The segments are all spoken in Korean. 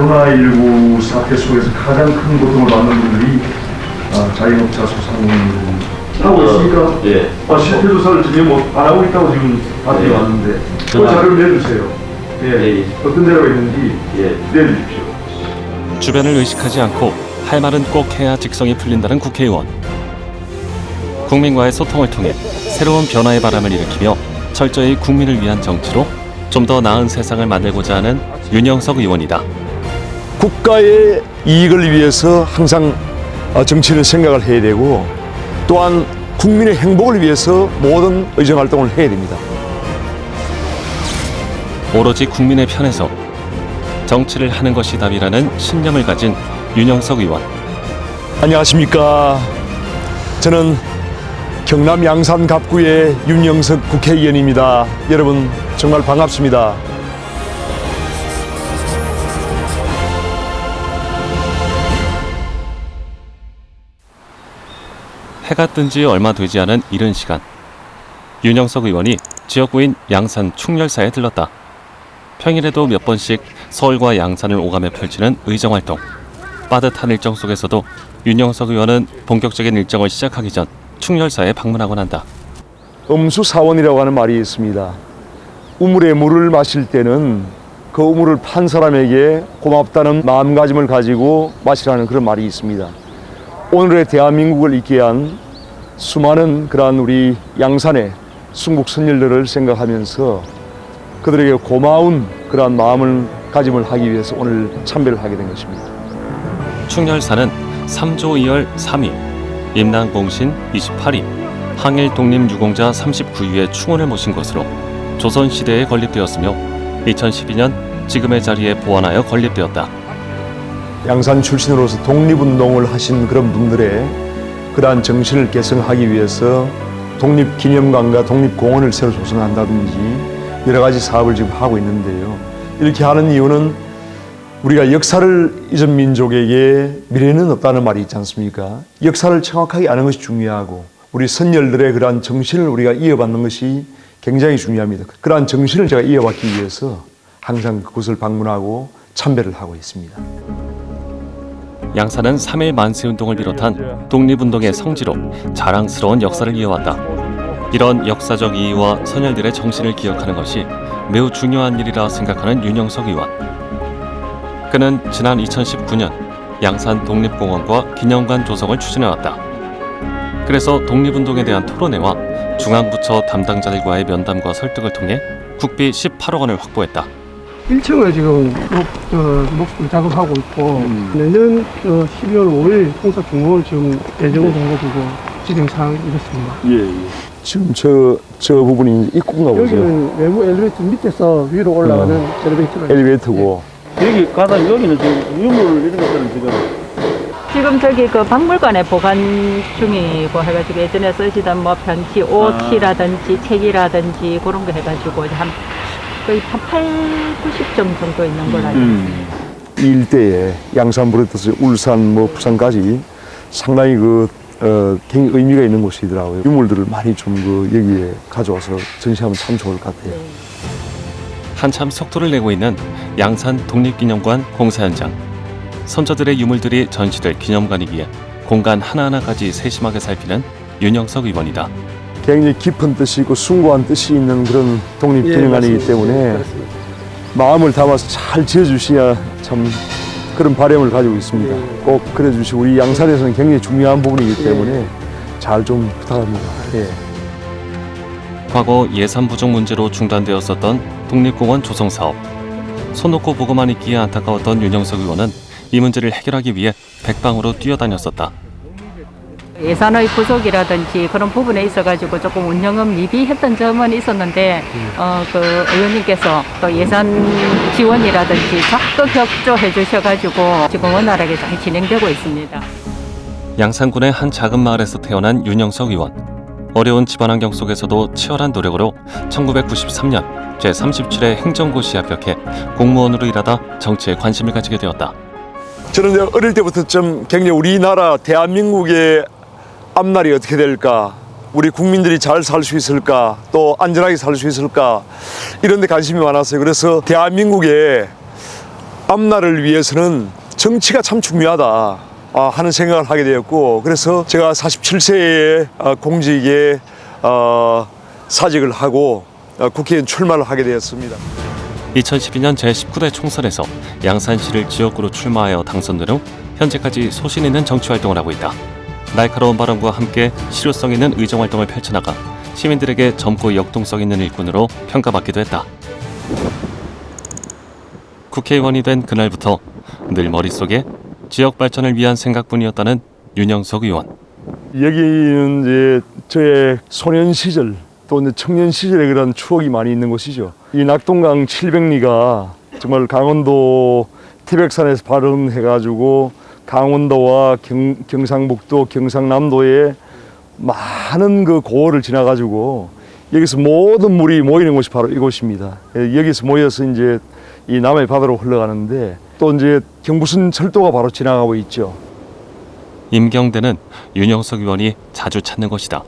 코로나19 사태 속에서 가장 큰 고통을 받는 분들이 자영업자 소상공인들 하고 있으니까 예. 실태 조사를 지금 안 하고 있다고 지금 받게 왔는데 그 자료를 내주세요. 예. 어떤 데가 있는지 내주십시오. 주변을 의식하지 않고 할 말은 꼭 해야 직성이 풀린다는 국회의원. 국민과의 소통을 통해 새로운 변화의 바람을 일으키며 철저히 국민을 위한 정치로 좀 더 나은 세상을 만들고자 하는 윤영석 의원이다. 국가의 이익을 위해서 항상 정치는 생각을 해야 되고 또한 국민의 행복을 위해서 모든 의정활동을 해야 됩니다. 오로지 국민의 편에서 정치를 하는 것이 답이라는 신념을 가진 윤영석 의원. 안녕하십니까. 저는 경남 양산 갑구의 윤영석 국회의원입니다. 여러분 정말 반갑습니다. 해가 뜬 지 얼마 되지 않은 이른 시간, 윤영석 의원이 지역구인 양산 충렬사에 들렀다. 평일에도 몇 번씩 서울과 양산을 오가며 펼치는 의정활동. 빠듯한 일정 속에서도 윤영석 의원은 본격적인 일정을 시작하기 전 충렬사에 방문하곤 한다. 음수사원이라고 하는 말이 있습니다. 우물에 물을 마실 때는 그 우물을 판 사람에게 고맙다는 마음가짐을 가지고 마시라는 그런 말이 있습니다. 오늘의 대한민국을 있게 한 수많은 그러한 우리 양산의 순국 선열들을 생각하면서 그들에게 고마운 그러한 마음을 가짐을 하기 위해서 오늘 참배를 하게 된 것입니다. 충렬사는 3조 2열 3위, 임낭봉신 28위, 항일 독립유공자 39위의 충원을 모신 것으로 조선시대에 건립되었으며 2012년 지금의 자리에 보완하여 건립되었다. 양산 출신으로서 독립운동을 하신 그런 분들의 그러한 정신을 계승하기 위해서 독립기념관과 독립공원을 새로 조성한다든지 여러 가지 사업을 지금 하고 있는데요. 이렇게 하는 이유는 우리가 역사를 잊은 민족에게 미래는 없다는 말이 있지 않습니까? 역사를 정확하게 아는 것이 중요하고 우리 선열들의 그러한 정신을 우리가 이어받는 것이 굉장히 중요합니다. 그러한 정신을 제가 이어받기 위해서 항상 그곳을 방문하고 참배를 하고 있습니다. 양산은 3.1 만세운동을 비롯한 독립운동의 성지로 자랑스러운 역사를 이어왔다. 이런 역사적 이유와 선열들의 정신을 기억하는 것이 매우 중요한 일이라 생각하는 윤영석 의원. 그는 지난 2019년 양산 독립공원과 기념관 조성을 추진해왔다. 그래서 독립운동에 대한 토론회와 중앙부처 담당자들과의 면담과 설득을 통해 국비 18억 원을 확보했다. 1층을 지금 목수 작업하고 있고 내년 12월 5일 공사 준공을 지금 예정으로 해가지고 진행 상황이 이렇습니다. 지금 저 부분이 입구인가 보죠? 여기는 외부 엘리베이터 밑에서 위로 올라가는 엘리베이터고. 여기 가다 여기는 지금 유물 이런 것들은 지금 저기 그 박물관에 보관 중이고 해가지고 예전에 쓰시던 뭐 변치, 옷이라든지 책이라든지 그런 거 해가지고 한 거의 한 80, 90점 정도 있는 걸로 알고 있습니다. 이 일대에 양산부터 해서 울산, 부산까지 상당히 굉장히 의미가 있는 곳이더라고요. 유물들을 많이 좀 여기에 가져와서 전시하면 참 좋을 것 같아요. 네. 한참 속도를 내고 있는 양산 독립기념관 공사 현장. 선조들의 유물들이 전시될 기념관이기에 공간 하나하나까지 세심하게 살피는 윤영석 의원이다. 굉장히 깊은 뜻이 있고 숭고한 뜻이 있는 그런 독립기념관이기 때문에 마음을 담아서 잘 지어주셔야 참 그런 바람을 가지고 있습니다. 꼭 그래주시고 우리 양산에서는 굉장히 중요한 부분이기 때문에 잘 좀 부탁합니다. 과거 예산 부족 문제로 중단되었었던 독립공원 조성 사업. 손 놓고 보고만 있기에 안타까웠던 윤영석 의원은 이 문제를 해결하기 위해 백방으로 뛰어다녔었다. 예산의 부족이라든지 그런 부분에 있어가지고 조금 운영은 미비했던 점은 있었는데 그 의원님께서 또 예산 지원이라든지 적극 협조해 주셔가지고 지금 원활하게 잘 진행되고 있습니다. 양산군의 한 작은 마을에서 태어난 윤영석 의원. 어려운 집안 환경 속에서도 치열한 노력으로 1993년 제37회 행정고시에 합격해 공무원으로 일하다 정치에 관심을 가지게 되었다. 저는 어릴 때부터 좀 굉장히 우리나라 대한민국의 앞날이 어떻게 될까, 우리 국민들이 잘 살 수 있을까, 또 안전하게 살 수 있을까 이런 데 관심이 많았어요. 그래서 대한민국에 앞날을 위해서는 정치가 참 중요하다 하는 생각을 하게 되었고, 그래서 제가 47세에 공직에 사직을 하고 국회의원 출마를 하게 되었습니다. 2012년 제19대 총선에서 양산시를 지역구로 출마하여 당선된 후 현재까지 소신 있는 정치 활동을 하고 있다. 날카로운 발언과 함께 실효성 있는 의정 활동을 펼쳐나가 시민들에게 젊고 역동성 있는 일꾼으로 평가받기도 했다. 국회의원이 된 그날부터 늘 머릿속에 지역 발전을 위한 생각뿐이었다는 윤영석 의원. 여기는 이제 저의 소년 시절 또 이제 청년 시절의 그런 추억이 많이 있는 곳이죠. 이 낙동강 700리가 정말 강원도 태백산에서 발원해가지고 강원도와 경상북도, 경상남도의 많은 그 고을을 지나가지고 여기서 모든 물이 모이는 곳이 바로 이곳입니다. 여기서 모여서 이제 이 남해 바다로 흘러가는데 또 이제 경부선 철도가 바로 지나가고 있죠. 임경대는 윤영석 의원이 자주 찾는 곳이다.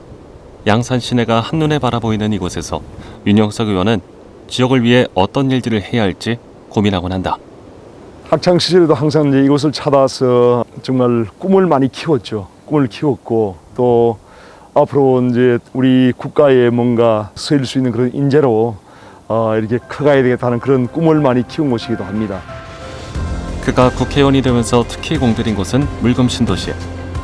양산 시내가 한눈에 바라보이는 이곳에서 윤영석 의원은 지역을 위해 어떤 일들을 해야 할지 고민하곤 한다. 학창 시절에도 항상 이제 이곳을 찾아서 정말 꿈을 많이 키웠죠. 꿈을 키웠고 또 앞으로 이제 우리 국가에 뭔가 쓰일 수 있는 그런 인재로 이렇게 커가야 되겠다는 그런 꿈을 많이 키운 곳이기도 합니다. 그가 국회의원이 되면서 특히 공들인 곳은 물금 신도시.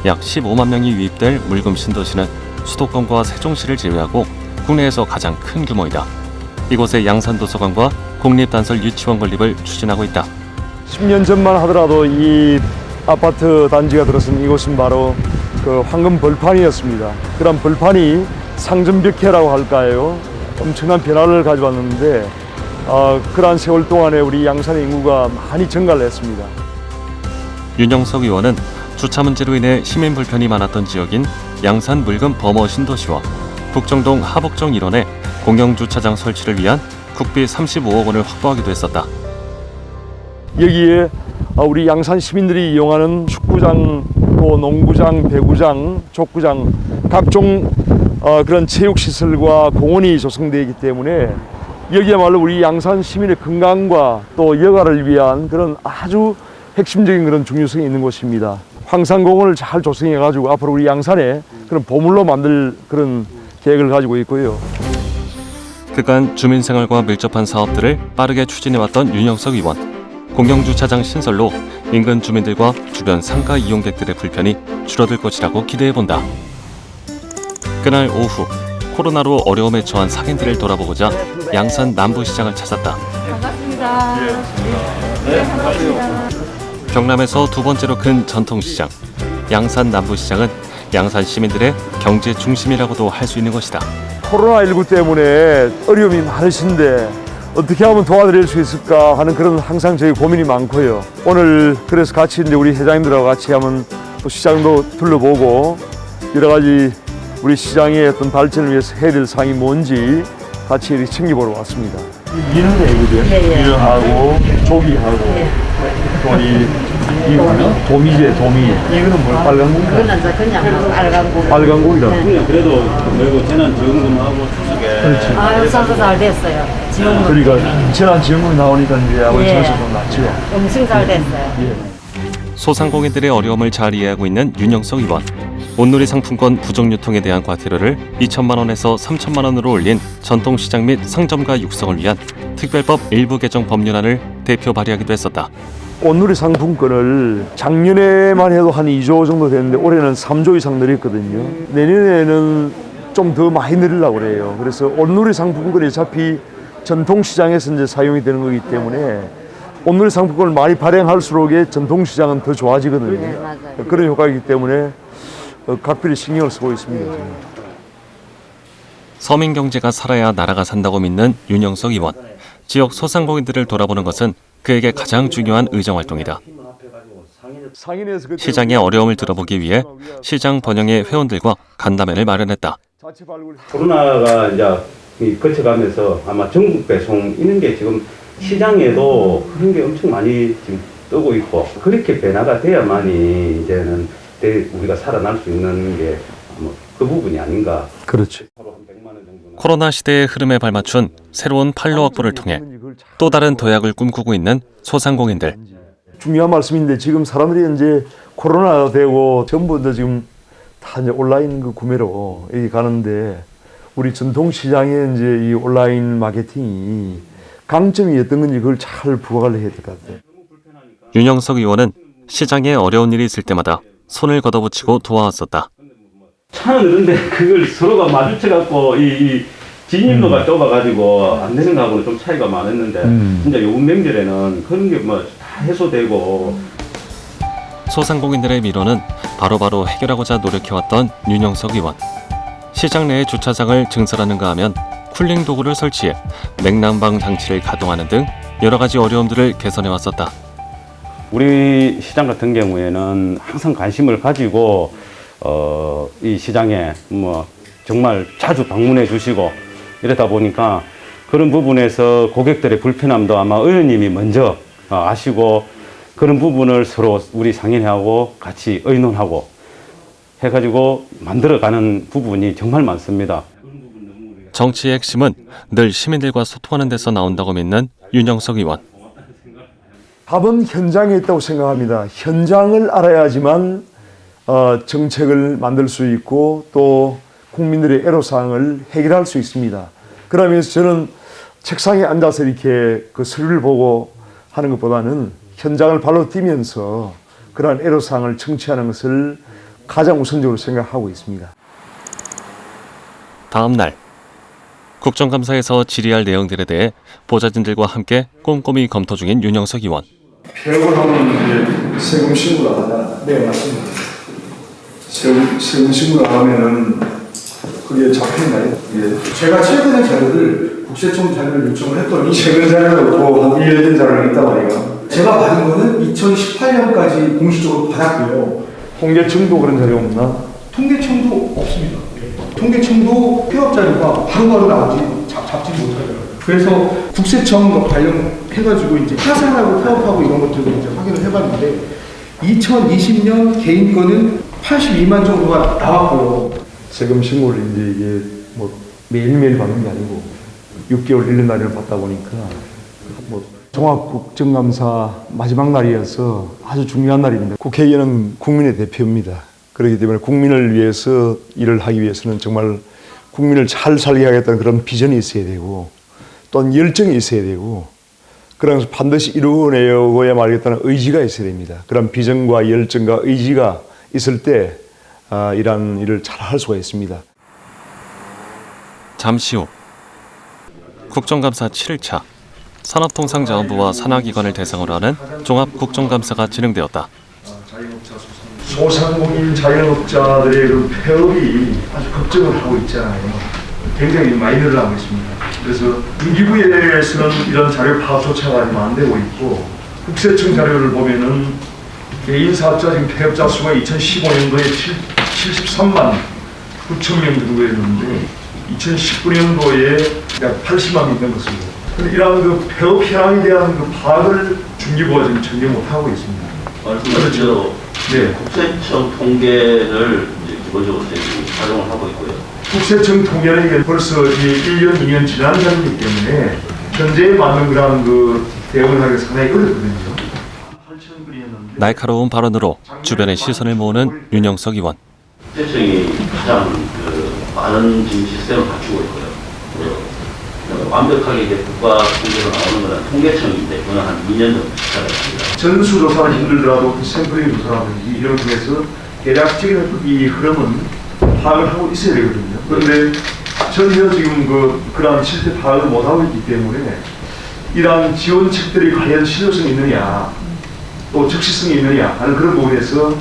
약 15만 명이 유입될 물금 신도시는 수도권과 세종시를 제외하고 국내에서 가장 큰 규모이다. 이곳에 양산도서관과 국립단설 유치원 건립을 추진하고 있다. 10년 전만 하더라도 이 아파트 단지가 들어선 이곳은 바로 그 황금 벌판이었습니다. 그런 벌판이 상점벽해라고 할까요? 엄청난 변화를 가져왔는데 그러한 세월 동안에 우리 양산의 인구가 많이 증가를 했습니다. 윤영석 의원은 주차 문제로 인해 시민 불편이 많았던 지역인 양산 물금 범어 신도시와 북정동 하복정 일원에 공영주차장 설치를 위한 국비 35억 원을 확보하기도 했었다. 여기에 우리 양산 시민들이 이용하는 축구장, 또 농구장, 배구장, 족구장 각종 그런 체육시설과 공원이 조성되어 있기 때문에 여기야말로 우리 양산 시민의 건강과 또 여가를 위한 그런 아주 핵심적인 그런 중요성이 있는 곳입니다. 황산공원을 잘 조성해가지고 앞으로 우리 양산에 그런 보물로 만들 그런 계획을 가지고 있고요. 그간 주민생활과 밀접한 사업들을 빠르게 추진해왔던 윤영석 의원. 공영주차장 신설로 인근 주민들과 주변 상가 이용객들의 불편이 줄어들 것이라고 기대해본다. 그날 오후 코로나로 어려움에 처한 상인들을 돌아보고자 양산 남부시장을 찾았다. 반갑습니다. 네, 반갑습니다. 경남에서 두 번째로 큰 전통시장 양산 남부시장은 양산 시민들의 경제 중심이라고도 할 수 있는 것이다. 코로나19 때문에 어려움이 많으신데 어떻게 하면 도와드릴 수 있을까 하는 그런 항상 저희 고민이 많고요. 오늘 그래서 같이 이제 우리 회장님들하고 같이 한번 또 시장도 둘러보고 여러 가지 우리 시장의 어떤 발전을 위해서 해야 될 사항이 뭔지 같이 이렇게 챙겨보러 왔습니다. 미는데 그죠? 미는하고 조기하고 또 이 도미제 도미 이거는 뭘 빨간 고기? 그거는 그냥 빨간 고기. 빨간 고기다. 그래도 그리고 재난지원금하고 추석에 그렇지. 아유, 선거 잘 됐어요. 지원금 그러니까 재난지원금이 나오니까 이제 아무리 찬스 좀 낫죠. 엄청 잘 됐어요. 소상공인들의 어려움을 잘 이해하고 있는 윤영석 의원. 온누리 상품권 부정 유통에 대한 과태료를 2천만 원에서 3천만 원으로 올린 전통시장 및 상점가 육성을 위한 특별법 일부 개정 법률안을 대표 발의하기도 했었다. 온누리 상품권을 작년에만 해도 한 2조 정도 됐는데 올해는 3조 이상 늘렸거든요. 내년에는 좀 더 많이 늘리려고 그래요. 그래서 온누리 상품권이 어차피 전통시장에서 이제 사용이 되는 거기 때문에 온누리 상품권을 많이 발행할수록 전통시장은 더 좋아지거든요. 네, 맞아요. 그런 효과이기 때문에 각별히 신경을 쓰고 있습니다. 저는. 서민 경제가 살아야 나라가 산다고 믿는 윤영석 의원. 지역 소상공인들을 돌아보는 것은 그에게 가장 중요한 의정활동이다. 시장의 어려움을 들어보기 위해 시장 번영의 회원들과 간담회를 마련했다. 코로나가 이제 거쳐가면서 아마 전국 배송 이런 게 지금 시장에도 그런 게 엄청 많이 지금 뜨고 있고 그렇게 변화가 돼야만이 이제는 우리가 살아날 수 있는 게 그 부분이 아닌가. 그렇지. 코로나 시대의 흐름에 발맞춘 새로운 판로 확보를 통해 또 다른 도약을 꿈꾸고 있는 소상공인들. 중요한 말씀인데 지금 사람들이 이제 코로나 되고 전부 다 지금 다 이제 온라인 그 구매로 여기 가는데 우리 전통 시장에 이제 이 온라인 마케팅이 강점이 어떤 건지 그걸 잘 부각을 해야 될 것 같아요. 윤영석 의원은 시장에 어려운 일이 있을 때마다 손을 걷어붙이고 도와왔었다. 차는 그런데 그걸 서로가 마주쳐갖고 이 진입로가 좁아가지고 안 되는 거하고는 좀 차이가 많았는데 진짜 요번 명절에는 그런 게 뭐 다 해소되고. 소상공인들의 미로는 바로바로 해결하고자 노력해왔던 윤영석 의원. 시장 내의 주차장을 증설하는가 하면 쿨링 도구를 설치해 냉난방 장치를 가동하는 등 여러 가지 어려움들을 개선해왔었다. 우리 시장 같은 경우에는 항상 관심을 가지고 이 시장에 뭐 정말 자주 방문해 주시고 이러다 보니까 그런 부분에서 고객들의 불편함도 아마 의원님이 먼저 아시고 그런 부분을 서로 우리 상의하고 같이 의논하고 해가지고 만들어가는 부분이 정말 많습니다. 정치의 핵심은 늘 시민들과 소통하는 데서 나온다고 믿는 윤영석 의원. 답은 현장에 있다고 생각합니다. 현장을 알아야지만 정책을 만들 수 있고 또 국민들의 애로사항을 해결할 수 있습니다. 그러면서 저는 책상에 앉아서 이렇게 그 서류를 보고 하는 것보다는 현장을 발로 뛰면서 그러한 애로사항을 청취하는 것을 가장 우선적으로 생각하고 있습니다. 다음 날 국정감사에서 질의할 내용들에 대해 보좌진들과 함께 꼼꼼히 검토 중인 윤영석 의원. 폐업을 하면 이제 세금 신고를 안 하냐? 네, 맞습니다. 세금 신고를 안 하면은 그게 잡히나요? 예. 제가 최근에 자료를 국세청 자료를 요청을 했더니 최근 자료도 없고 한 1년 된 자료가 있단 말이에요. 제가 받은 거는 2018년까지 공식적으로 받았고요. 통계청도 그런 자료 없나? 통계청도 없습니다. 통계청도 폐업 자료가 바로바로 나오지 잡지 못하더라고요. 그래서 국세청 관련해가지고 이제 파산하고 폐업하고 이런 것들도 이제 확인을 해봤는데 2020년 개인 건은 82만 정도가 나왔고요. 세금 신고를 이제 이게 뭐 매일매일 받는 게 아니고 6개월 1년 단위로 받다 보니까 뭐 종합국정감사 마지막 날이어서 아주 중요한 날입니다. 국회의원은 국민의 대표입니다. 그렇기 때문에 국민을 위해서 일을 하기 위해서는 정말 국민을 잘 살게 하겠다는 그런 비전이 있어야 되고 또는 열정이 있어야 되고 그러면서 반드시 이루어내고야 말겠다는 의지가 있어야 됩니다. 그런 비전과 열정과 의지가 있을 때 이러한 일을 잘 할 수가 있습니다. 잠시 후 국정감사 7일차 산업통상자원부와 산하기관을 대상으로 하는 종합국정감사가 진행되었다. 소상공인 자영업자들의 그 폐업이 아주 걱정을 하고 있잖아요. 굉장히 많이 늘어나고 있습니다. 그래서 인기부에서는 이런 자료 파악조차가 안 되고 있고 국세청 자료를 보면은 개인 사업자 지금 폐업자 수가 2015년도에 73만 9천 명 정도였는데 2019년도에 약 80만 명 된 것으로. 이러한 그 폐업 현황에 대한 그 파악을 중기부가 지금 전혀 못하고 있습니다. 말씀하신 네. 국세청 통계를 이제 기본적으로 활용을 하고 있고요. 국세청 통계는 이게 벌써 1년, 2년 지난 자료이기 때문에 현재에 맞는 그런 그 대응을 하기가 상당히 어렵거든요. 날카로운 발언으로 주변의 시선을 모으는 윤영석 의원. 국세청이 가장 많은 지금 시스템을 갖추고 있고요. 완벽하게 이제 국가 통계로 나오는 것은 통계청인데 그건 한 2년 정도 시간을 합니다. 전수조사는 힘들더라도 샘플링 조사라든지 이런 통해서 대략적인 이 흐름은 파악을 하고 있어야 되거든요. 그런데 전혀 지금 그러한 실태 파악을 못하고 있기 때문에 이러한 지원책들이 과연 실효성이 있느냐 또 적시성이 있느냐 하는 그런 부분에서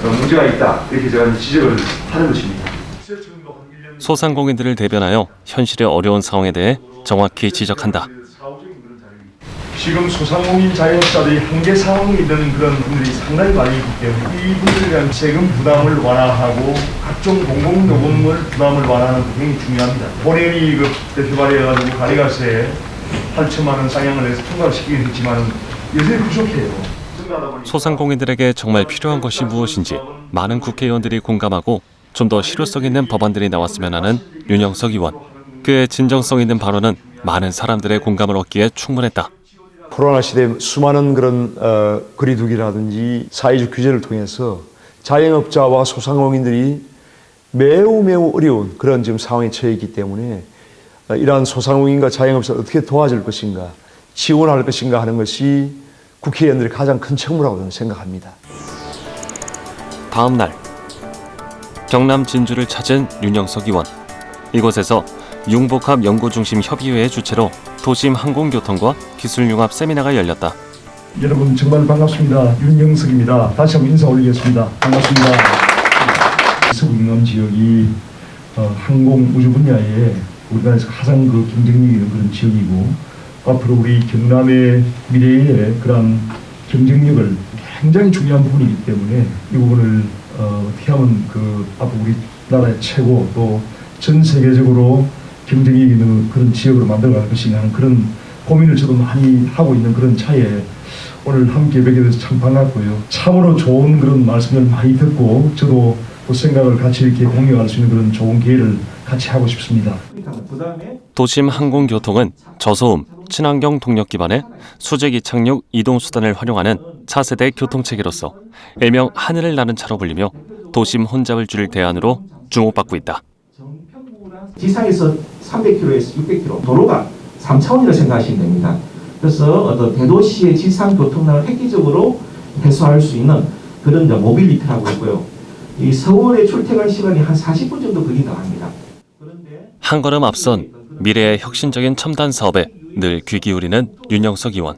문제가 있다 이렇게 제가 지적을 하는 것입니다. 소상공인들을 대변하여 현실의 어려운 상황에 대해 정확히 지적한다. 지금 소상공인 자영업자들이 한계 상황이 있는 그런 분들이 상당히 많이 있기 때문에 이분들에 대한 세금 부담을 완화하고 각종 공공요금을 부담을 완화하는 게 굉장히 중요합니다. 본인이 대표 발의해가지고 가리가세 8천만 원 상향을 해서 통과를 시키긴 했지만 여전히 부족해요. 소상공인들에게 정말 필요한 것이 무엇인지 많은 국회의원들이 공감하고 좀 더 실효성 있는 법안들이 나왔으면 하는 윤영석 의원. 그의 진정성 있는 발언은 많은 사람들의 공감을 얻기에 충분했다. 코로나 시대에 수많은 그런 거리두기라든지 사회적 규제를 통해서 자영업자와 소상공인들이 매우 어려운 그런 지금 상황에 처해 있기 때문에 이러한 소상공인과 자영업자를 어떻게 도와줄 것인가, 지원할 것인가 하는 것이 국회의원들의 가장 큰 책무라고 저는 생각합니다. 다음 날 경남 진주를 찾은 윤영석 의원. 이곳에서 융복합연구중심협의회의 주최로 도심 항공교통과 기술융합 세미나가 열렸다. 여러분 정말 반갑습니다. 윤영석입니다. 다시 한번 인사 올리겠습니다. 반갑습니다. 서구경남 지역이 항공 우주 분야에 우리나라에서 가장 그 경쟁력이 있는 그런 지역이고, 앞으로 우리 경남의 미래의 그런 경쟁력을 굉장히 중요한 부분이기 때문에 이 부분을 어떻게 하면 앞으로 우리나라의 최고 또 전 세계적으로 경쟁력이 있는 그런 지역으로 만들어갈 것인가 하는 그런 고민을 저도 많이 하고 있는 그런 차에 오늘 함께 뵙게 돼서 참 반갑고요. 참으로 좋은 그런 말씀을 많이 듣고 저도 그 생각을 같이 이렇게 공유할 수 있는 그런 좋은 기회를 같이 하고 싶습니다. 도심 항공교통은 저소음, 친환경 동력 기반의 수직 이착륙 이동수단을 활용하는 차세대 교통체계로서 일명 하늘을 나는 차로 불리며 도심 혼잡을 줄일 대안으로 주목받고 있다. 지상에서 300km에서 600km, 도로가 3차원이라 생각하시면 됩니다. 그래서 어떤 대도시의 지상 교통량을 획기적으로 해소할 수 있는 그런 모빌리티라고 있고요. 이 서울의 출퇴근 시간이 한 40분 정도 걸린다고 합니다. 한 걸음 앞선 미래의 혁신적인 첨단 사업에 늘 귀 기울이는 윤영석 의원.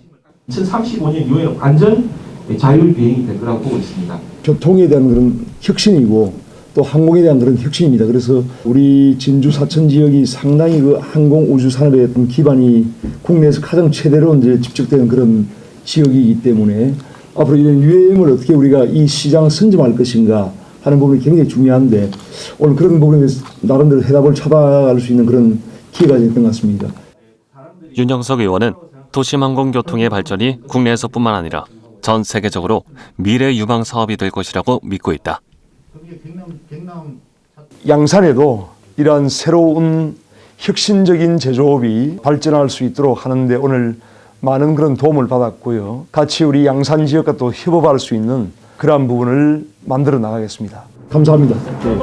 2035년 이후에는 완전 자율 비행이 될 거라고 보고 있습니다. 교통에 대한 그런 혁신이고 또 항공에 대한 그런 혁신입니다. 그래서 우리 진주 사천 지역이 상당히 그 항공 우주 산업의 어떤 기반이 국내에서 가장 최대로 이제 집적되는 그런 지역이기 때문에 앞으로 이런 UAM을 어떻게 우리가 이 시장을 선점할 것인가 하는 부분이 굉장히 중요한데 오늘 그런 부분에 대해서 나름대로 해답을 찾아갈 수 있는 그런 기회가 됐던 것 같습니다. 윤영석 의원은 도심항공교통의 발전이 국내에서뿐만 아니라 전 세계적으로 미래 유망 사업이 될 것이라고 믿고 있다. 양산에도 이러한 새로운 혁신적인 제조업이 발전할 수 있도록 하는데 오늘 많은 그런 도움을 받았고요. 같이 우리 양산 지역과 또 협업할 수 있는 그러한 부분을 만들어 나가겠습니다. 감사합니다.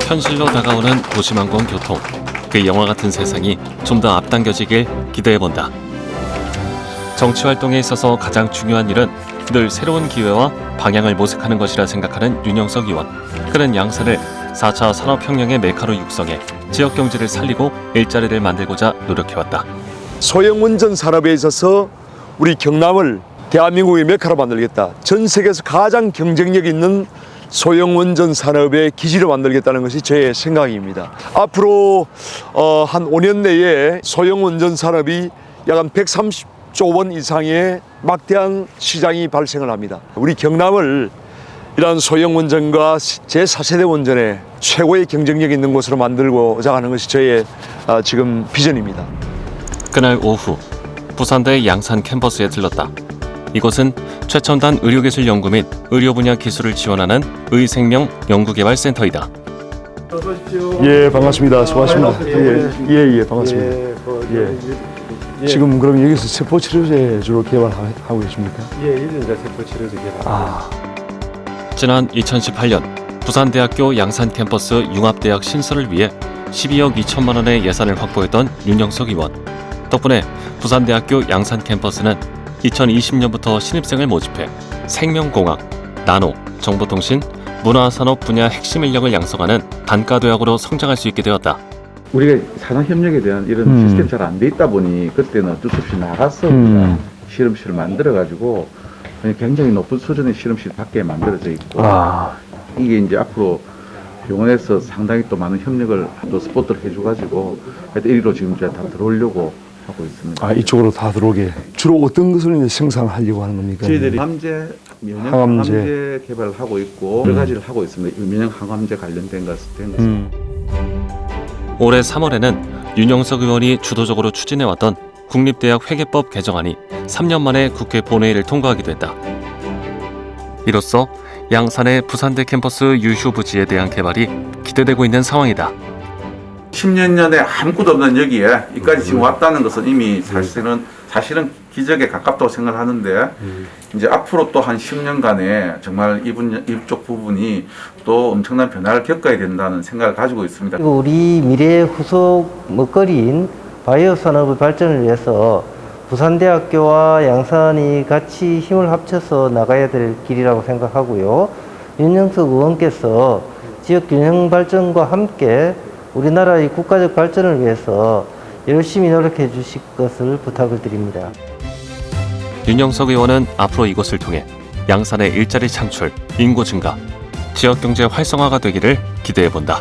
현실로 다가오는 도심항공교통. 그 영화 같은 세상이 좀 더 앞당겨지길 기대해본다. 정치활동에 있어서 가장 중요한 일은 늘 새로운 기회와 방향을 모색하는 것이라 생각하는 윤영석 의원. 그는 양산을 4차 산업혁명의 메카로 육성해 지역 경제를 살리고 일자리를 만들고자 노력해왔다. 소형 원전 산업에 있어서 우리 경남을 대한민국의 메카로 만들겠다. 전 세계에서 가장 경쟁력 있는 소형 원전 산업의 기지로 만들겠다는 것이 저의 생각입니다. 앞으로 한 5년 내에 소형 원전 산업이 약 한 130조 원 이상의 막대한 시장이 발생을 합니다. 우리 경남을 이러한 소형 원전과 제4세대 원전의 최고의 경쟁력 있는 곳으로 만들고자 하는 것이 저의 지금 비전입니다. 그날 오후 부산대 양산 캠퍼스에 들렀다. 이곳은 최첨단 의료기술 연구 및 의료 분야 기술을 지원하는 의생명 연구개발센터이다. 어서 오십시오. 예, 반갑습니다. 수고하십니다. 예, 반갑습니다. 예. 지금 그럼 여기서 세포 치료제 주로 개발하고 계십니까? 예, 유전자 세포 치료제 개발. 지난 2018년 부산대학교 양산 캠퍼스 융합대학 신설을 위해 12억 2천만 원의 예산을 확보했던 윤영석 의원. 덕분에 부산대학교 양산 캠퍼스는 2020년부터 신입생을 모집해 생명공학, 나노, 정보통신, 문화산업 분야 핵심 인력을 양성하는 단과대학으로 성장할 수 있게 되었다. 우리가 산학협력에 대한 이런 시스템 잘 안 돼 있다 보니 그때는 어쩔 수 없이 나가서 우리가 실험실을 만들어가지고 굉장히 높은 수준의 실험실 밖에 만들어져 있고 이게 이제 앞으로 병원에서 상당히 또 많은 협력을 또 스포트를 해줘가지고 이리로 지금 이제 다 들어오려고 하고 있습니다. 이쪽으로 다 들어오게. 주로 어떤 것을 이제 생산하려고 하는 겁니까? 저희들이 면역-항암제 개발을 하고 있고 여러 가지를 하고 있습니다. 면역-항암제 관련된 것은 올해 3월에는 윤영석 의원이 주도적으로 추진해왔던 국립대학 회계법 개정안이 3년 만에 국회 본회의를 통과하기도 했다. 이로써 양산의 부산대 캠퍼스 유휴 부지에 대한 개발이 기대되고 있는 상황이다. 10년 전에 아무것도 없는 여기에 이까지 지금 왔다는 것은 이미 사실은 기적에 가깝다고 생각하는데 이제 앞으로 또 한 10년간에 정말 이쪽 부분이 또 엄청난 변화를 겪어야 된다는 생각을 가지고 있습니다. 그리고 우리 미래의 후속 먹거리인 바이오 산업의 발전을 위해서 부산대학교와 양산이 같이 힘을 합쳐서 나가야 될 길이라고 생각하고요. 윤영석 의원께서 지역 균형 발전과 함께 우리나라의 국가적 발전을 위해서 열심히 노력해 주실 것을 부탁을 드립니다. 윤영석 의원은 앞으로 이곳을 통해 양산의 일자리 창출, 인구 증가, 지역 경제 활성화가 되기를 기대해본다.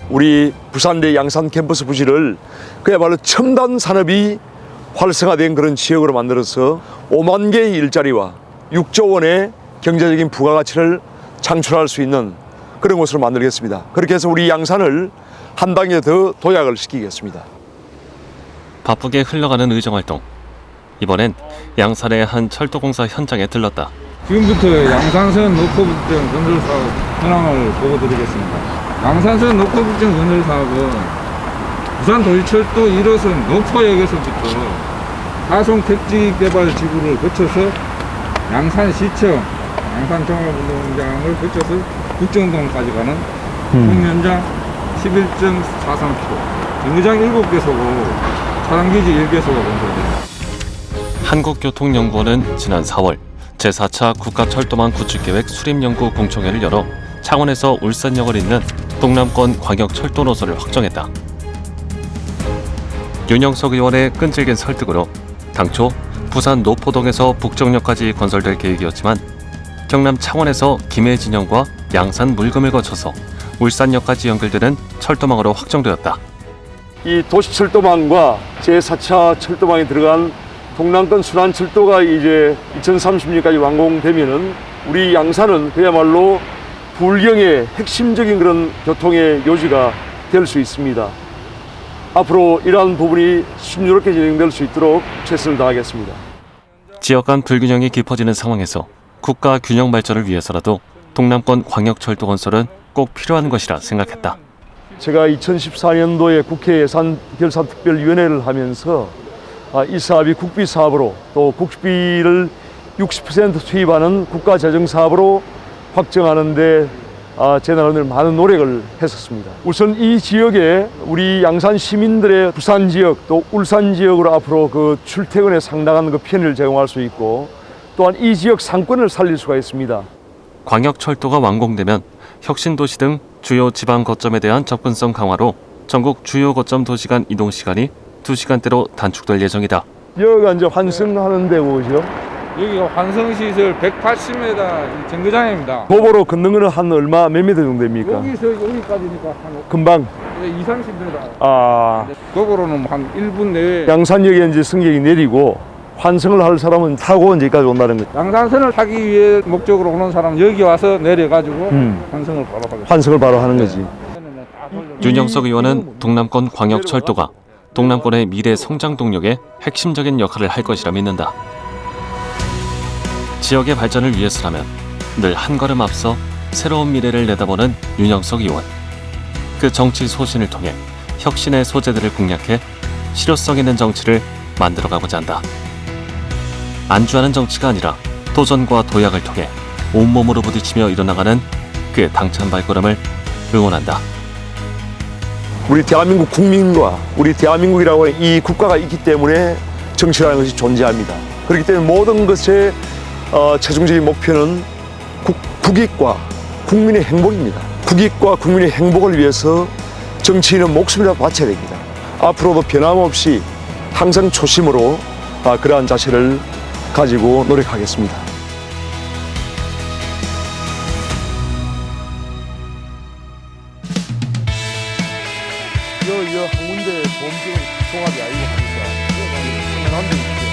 우리 부산대 양산 캠퍼스 부지를 그야말로 첨단 산업이 활성화된 그런 지역으로 만들어서 5만 개의 일자리와 6조 원의 경제적인 부가가치를 창출할 수 있는 그런 곳으로 만들겠습니다. 그렇게 해서 우리 양산을 한 단계 더 도약을 시키겠습니다. 바쁘게 흘러가는 의정활동. 이번엔 양산의 한 철도공사 현장에 들렀다. 지금부터 양산선 노포북정 건설 사업 현황을 보고드리겠습니다. 양산선 노포북정 건설 사업은 부산도시철도 1호선 노포역에서부터 하송 택지개발 지구를 거쳐서 양산시청, 양산종합운동장을 거쳐서 국정동까지 가는 총연장 11.43km, 정류장 7개소고 차량기지 1개소가 건설됩니다. 한국교통연구원은 지난 4월 제4차 국가철도망 구축계획 수립연구 공청회를 열어 창원에서 울산역을 잇는 동남권 광역철도 노선을 확정했다. 윤영석 의원의 끈질긴 설득으로 당초 부산 노포동에서 북정역까지 건설될 계획이었지만 경남 창원에서 김해진영과 양산 물금을 거쳐서 울산역까지 연결되는 철도망으로 확정되었다. 이 도시철도망과 제4차 철도망이 들어간 동남권 순환철도가 이제 2030년까지 완공되면은 우리 양산은 그야말로 불경의 핵심적인 그런 교통의 요지가 될 수 있습니다. 앞으로 이러한 부분이 순조롭게 진행될 수 있도록 최선을 다하겠습니다. 지역 간 불균형이 깊어지는 상황에서 국가 균형 발전을 위해서라도 동남권 광역철도 건설은 꼭 필요한 것이라 생각했다. 제가 2014년도에 국회 예산결산특별위원회를 하면서 이 사업이 국비 사업으로 또 국비를 60% 투입하는 국가재정 사업으로 확정하는데 제 나름대로 많은 노력을 했었습니다. 우선 이 지역에 우리 양산 시민들의 부산 지역 또 울산 지역으로 앞으로 그 출퇴근에 상당한 그 편의를 제공할 수 있고 또한 이 지역 상권을 살릴 수가 있습니다. 광역철도가 완공되면 혁신도시 등 주요 지방 거점에 대한 접근성 강화로 전국 주요 거점 도시 간 이동 시간이 2시간대로 단축될 예정이다. 여기가 이제 환승하는 데고죠. 여기가 환승시설 180m 정거장입니다. 도보로 걷는 거는 한 얼마 몇 미터 정도 됩니까? 여기서 여기까지니까 한 금방 2-30m. 도보로는 한 1분 내에. 양산역에 이제 승객이 내리고 환승을 할 사람은 타고 이제 여기까지 온다는 거죠. 양산선을 타기 위해 목적으로 오는 사람은 여기 와서 내려가지고 환승을 바로 하겠습니다. 환승을 바로 하는 거지. 윤영석 의원은 동남권 광역철도가 동남권의 미래 성장 동력에 핵심적인 역할을 할 것이라 믿는다. 지역의 발전을 위해서라면 늘 한 걸음 앞서 새로운 미래를 내다보는 윤영석 의원. 그 정치 소신을 통해 혁신의 소재들을 공략해 실효성 있는 정치를 만들어가고자 한다. 안주하는 정치가 아니라 도전과 도약을 통해 온몸으로 부딪히며 일어나가는 그의 당찬 발걸음을 응원한다. 우리 대한민국 국민과 우리 대한민국이라고 하는 이 국가가 있기 때문에 정치라는 것이 존재합니다. 그렇기 때문에 모든 것의 최종적인 목표는 국익과 국민의 행복입니다. 국익과 국민의 행복을 위해서 정치인은 목숨이라도 바쳐야 됩니다. 앞으로도 변함없이 항상 초심으로 그러한 자세를 가지고 노력하겠습니다. 여 항문대 보험금 종합이 아니고 하니까 당연한 데 있죠.